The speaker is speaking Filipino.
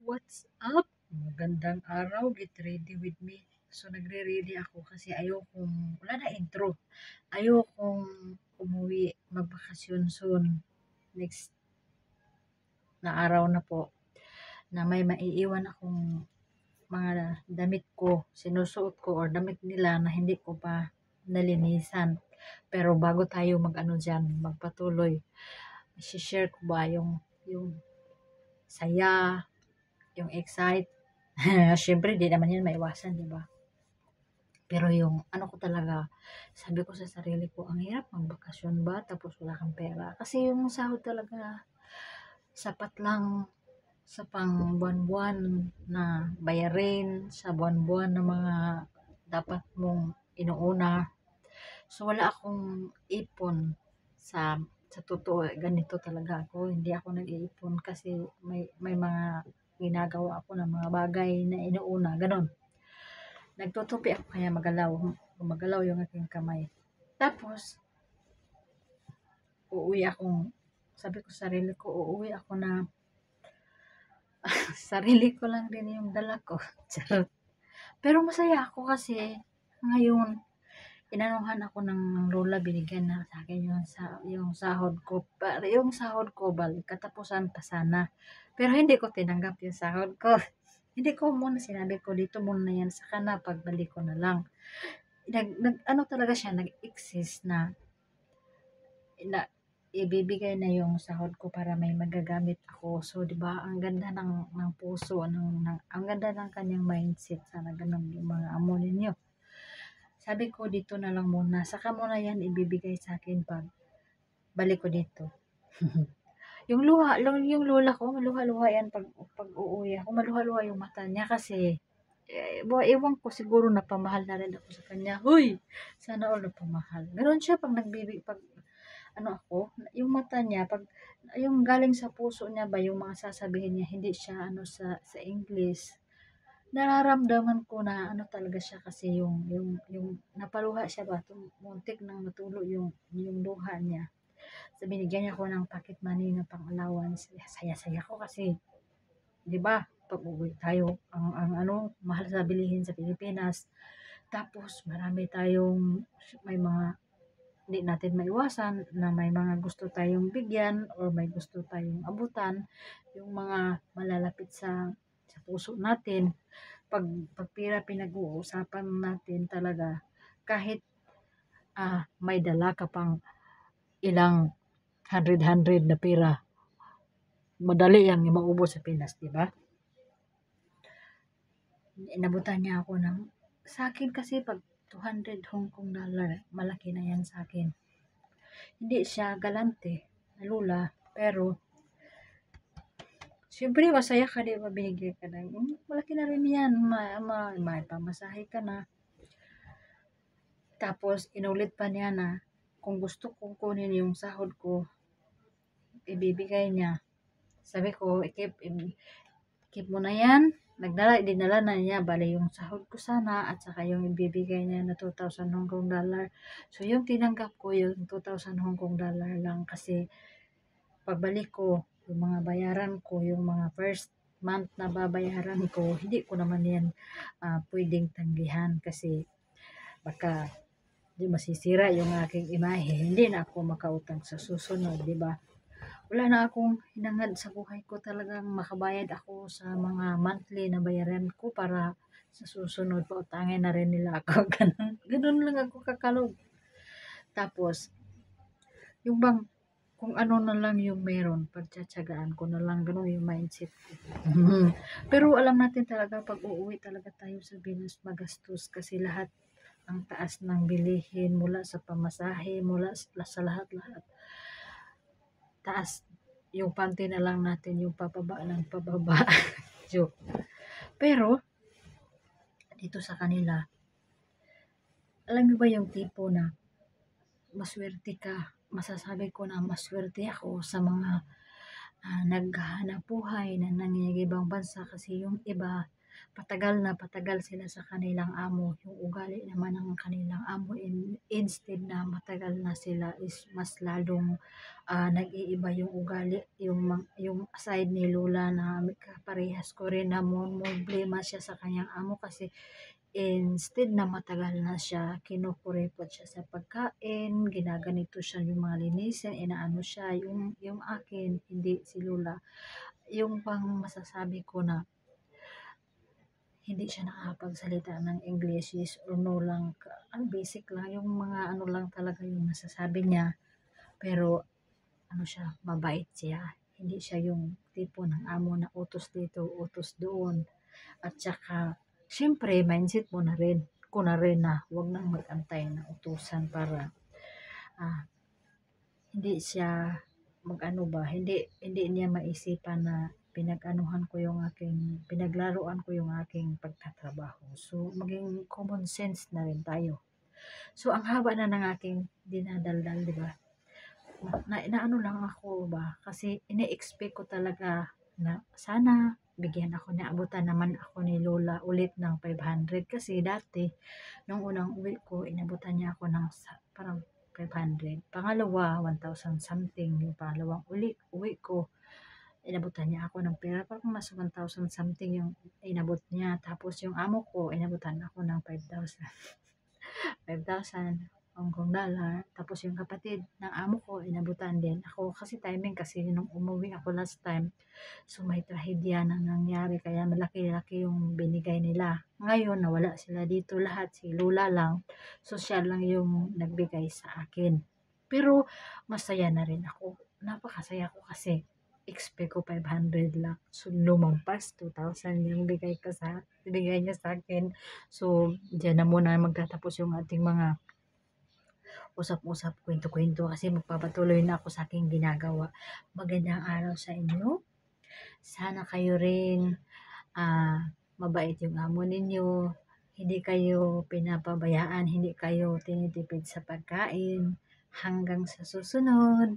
What's up? Magandang araw, get ready with me. So, nagre-ready ako kasi ayokong, wala na intro. Ayokong umuwi, magbakasyon soon. Next na araw na po, na may maiiwan akong mga damit ko, sinusuot ko, or damit nila na hindi ko pa nalinisan. Pero bago tayo mag-ano dyan, magpatuloy, share ko ba yung saya, yung excite. Siyempre, di naman yan maiwasan, di ba? Pero yung ano ko talaga, sabi ko sa sarili ko, ang hirap magbakasyon ba tapos wala kang pera. Kasi yung sahod talaga, sapat lang sa pang buwan-buwan na bayarin, sa buwan-buwan na mga dapat mong inuuna. So wala akong ipon sa totoo, ganito talaga ako. Hindi ako nag-iipon kasi may mga ginagawa ako ng mga bagay na inuuna, ganon. Nagtutupi ako kaya gumagalaw yung aking kamay. Tapos, uuwi akong, sabi ko sa sarili ko, uuwi ako na, sarili ko lang din yung dala ko. Charot. Pero masaya ako kasi, ngayon, inanuhan ako ng lola, binigyan na sa akin yung sahod ko. Para yung sahod ko, balik, katapusan pa sana. Pero hindi ko tinanggap yung sahod ko. Hindi ko muna sinabi ko, dito muna yan, saka na, pagbalik ko na lang. Ano talaga siya, nag-exist na ibibigay na yung sahod ko para may magagamit ako. So, 'di ba? Ang ganda ng puso, ang ganda ng kanyang mindset. Sana ganun yung mga amo ninyo. Sabi ko dito na lang muna. Saka mo na yan ibibigay sa akin pag balik ko dito. yung lola ko, maluha-luha yan pag uuwi ako. Maluha-luha yung mata niya kasi ewan ko siguro napamahal na rin ako sa kanya. Huy! Sana all napamahal. Ganon siya pag ano ako, yung mata niya, pag, yung galing sa puso niya ba, yung mga sasabihin niya, hindi siya ano sa English. Nararamdaman ko na ano talaga siya kasi yung napaluha siya ba, muntik nang matulo yung luha niya. So, binigyan niya ko ng pocket money na pang allowance. Saya-saya ko kasi, di ba, pag uwi tayo, ang ano, mahal sa bilihin sa Pilipinas. Tapos, marami tayong, may mga hindi natin maiwasan na may mga gusto tayong bigyan or may gusto tayong abutan, yung mga malalapit sa puso natin. Pag pira pinag-uusapan natin talaga, kahit may dala ka pang ilang hundred na pira, madali yang maubos sa Pinas, di ba? Inabutan niya ako ng, sa akin kasi pag 200 Hong Kong dollar, malaki na yan sa akin. Hindi siya galante na lula, pero siyempre masaya ka, di ba, binigyan ka ng, malaki na rin yan, may pamasahe ka na. Tapos, inulit pa niya na, kung gusto kong kunin yung sahod ko, ibibigay niya. Sabi ko, keep mo na yan. Dinala na niya, bali yung sahod ko sana, at saka yung ibibigay niya na 2,000 Hong Kong dollar. So, yung tinanggap ko, yung 2,000 Hong Kong dollar lang kasi, pagbalik ko, yung mga bayaran ko, yung mga first month na babayaran ko, hindi ko naman yan pwedeng tanggihan kasi baka di masisira yung aking imahe. Hindi na ako makautang sa susunod, di ba? Wala na akong hinangad sa buhay ko, talagang makabayad ako sa mga monthly na bayaran ko para sa susunod pautangin na rin nila ako. Ganun lang ako kakalog. Tapos, yung bang kung ano na lang yung meron, pagtsatsagaan ko na lang, ganun yung mindset ko. Pero alam natin talaga, pag uuwi talaga tayo sa Pinas, magastos kasi lahat ang taas ng bilihin mula sa pamasahe, mula sa lahat-lahat. Taas, yung panty na lang natin, yung pababa ng pababa. Joke. Pero, dito sa kanila, alam mo ba yung tipo na maswerte ka, masasabi ko na maswerte ako sa mga naghahanap buhay na nangyayari ibang bansa kasi yung iba patagal sila sa kanilang amo. Yung ugali naman ng kanilang amo, instead na matagal na sila, is mas lalong nag-iiba yung ugali. Yung side ni Lola na parehas ko rin na problema siya sa kanyang amo, kasi instead na matagal na siya, kinukuripot siya sa pagkain, ginaganito siya yung mga linisin, inaano siya, yung akin, hindi si Lola. Yung bang masasabi ko na hindi siya nakakapagsalita ng English, yes or no lang, ang basic lang, yung mga ano lang talaga yung nasasabi niya. Pero ano siya, mabait siya. Hindi siya yung tipo ng amo na utos dito, utos doon. At saka, syempre, mindset mo na rin, ko na rin na huwag nang mag-antay na utusan para ah, hindi siya mag-ano ba, hindi niya maisipan na pinaglaruan ko yung aking pagtatrabaho. So, maging common sense na rin tayo. So, ang haba na ng aking dinadaldal, di ba? Naano lang ako ba, kasi ini-expect ko talaga na sana bigyan ako, naabutan naman ako ni Lola ulit ng 500, kasi dati nung unang uwi ko inabutan niya ako ng parang 500, pangalawa 1,000 something, yung pangalawang uwi ko inabutan niya ako ng pera, parang mas 1,000 something yung inabot niya, tapos yung amo ko inabutan ako ng 5,000 Hong Kong dollar. Tapos yung kapatid ng amo ko, inabutan din. Ako kasi timing, kasi nung umuwi ako last time, so may trahedya na nangyari, kaya malaki-laki yung binigay nila. Ngayon, nawala sila dito lahat. Si Lola lang, so siya lang yung nagbigay sa akin. Pero masaya na rin ako. Napakasaya ko kasi expect ko 500 lang. So lumampas 2,000 yung bigay niya sa akin. So diyan na muna magtatapos yung ating mga usap-usap, kwento-kwento, kasi magpapatuloy na ako sa aking ginagawa. Magandang araw sa inyo. Sana kayo rin mabait yung amo ninyo. Hindi kayo pinapabayaan, hindi kayo tinitipid sa pagkain. Hanggang sa susunod.